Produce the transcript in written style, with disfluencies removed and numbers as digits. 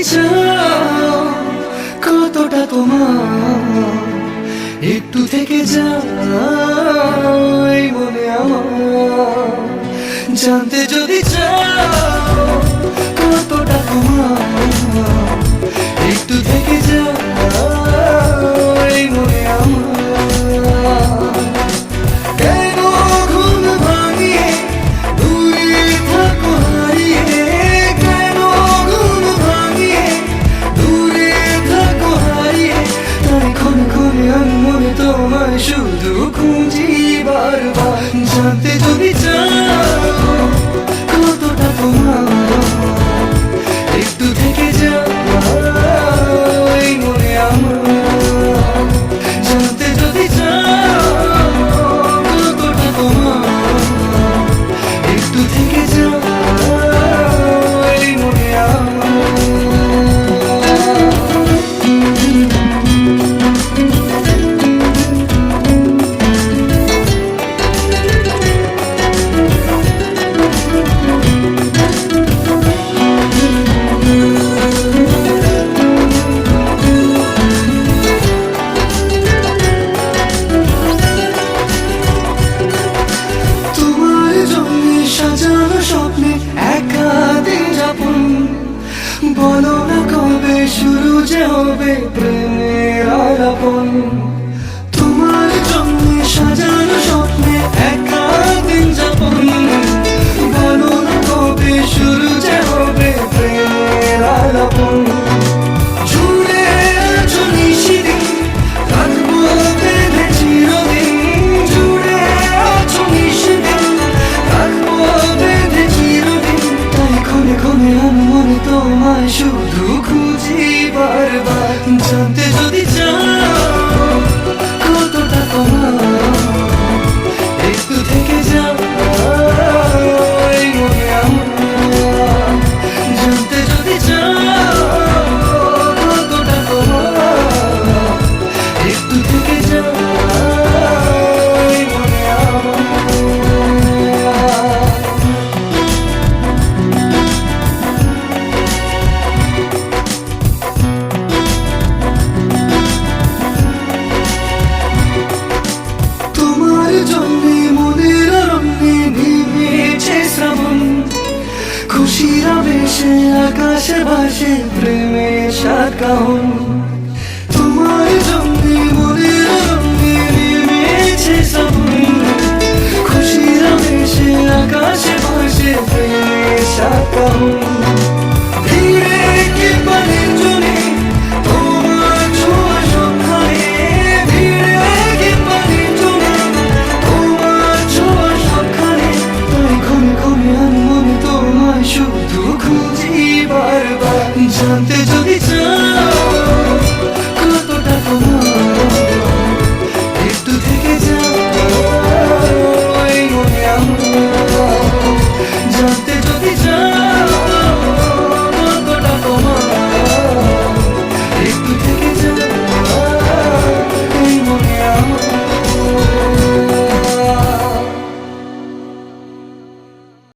চাও কতটা তোমার একটু থেকে যাও এই মনে আমার জানতে যদি চাও কতটা তোমার একটু থেকে যাও এই মনে আমার কেন ঘুম ভাঙিয়ে দূরে থাকো হারিয়ে কেন ঘুম ভাঙিয়ে দূরে থাকো হারিয়ে তাই ক্ষণে ক্ষণে আমি মনে তোমায় শুধু খুঁজি বারবার জানতে যদি চাও কতটা তোমার একটু থেকে যাও এই মনে আমার জানতে যদি চাও কতটা তোমার একটু থেকে যাও এই মনে আমার সাজানো স্বপ্নে একা দিন যাপন বলো না কবে শুরু যে হবে প্রেমের আলাপন তোমার জন্য সাজানো স্বপ্নে একা দিন যাপন বলো না কবে শুরু যে হবে প্রেমের আলাপন জুড়ে আছো নিশিদিন রাখবো বেঁধে চিরদিন জুড়ে আছো নিশিদিন রাখবো বেঁধে চিরদিন তাই ক্ষণে ক্ষণে আমি মনে তোমায় শুধু খুঁজি বারবার জানতে যদি চাও কতটা তোমার একটু থেকে যাও এই মনে আমার জানতে যদি চাও কতটা তোমার একটু থেকে যাও এই মনে আমার তোমার জন্যে মনের রঙে নেমেছে শ্রাবণ খুশির আবেশে আকাশে ভাসে প্রেমের সাকাহন তোমার জন্যে মনের রঙে নেমেছে শ্রাবণ খুশির আবেশে আকাশে ভাসে প্রেমের সাকাহন ধীরে কিংবা নির্জনে তোমার ছোঁয়া সবখানে ধীরে কিংবা নির্জনে তোমার ছোঁয়া সবখানে তাই ক্ষণে ক্ষণে আমি মনে তোমায় শুধু খুঁজি বারবার জানতে যদি চাও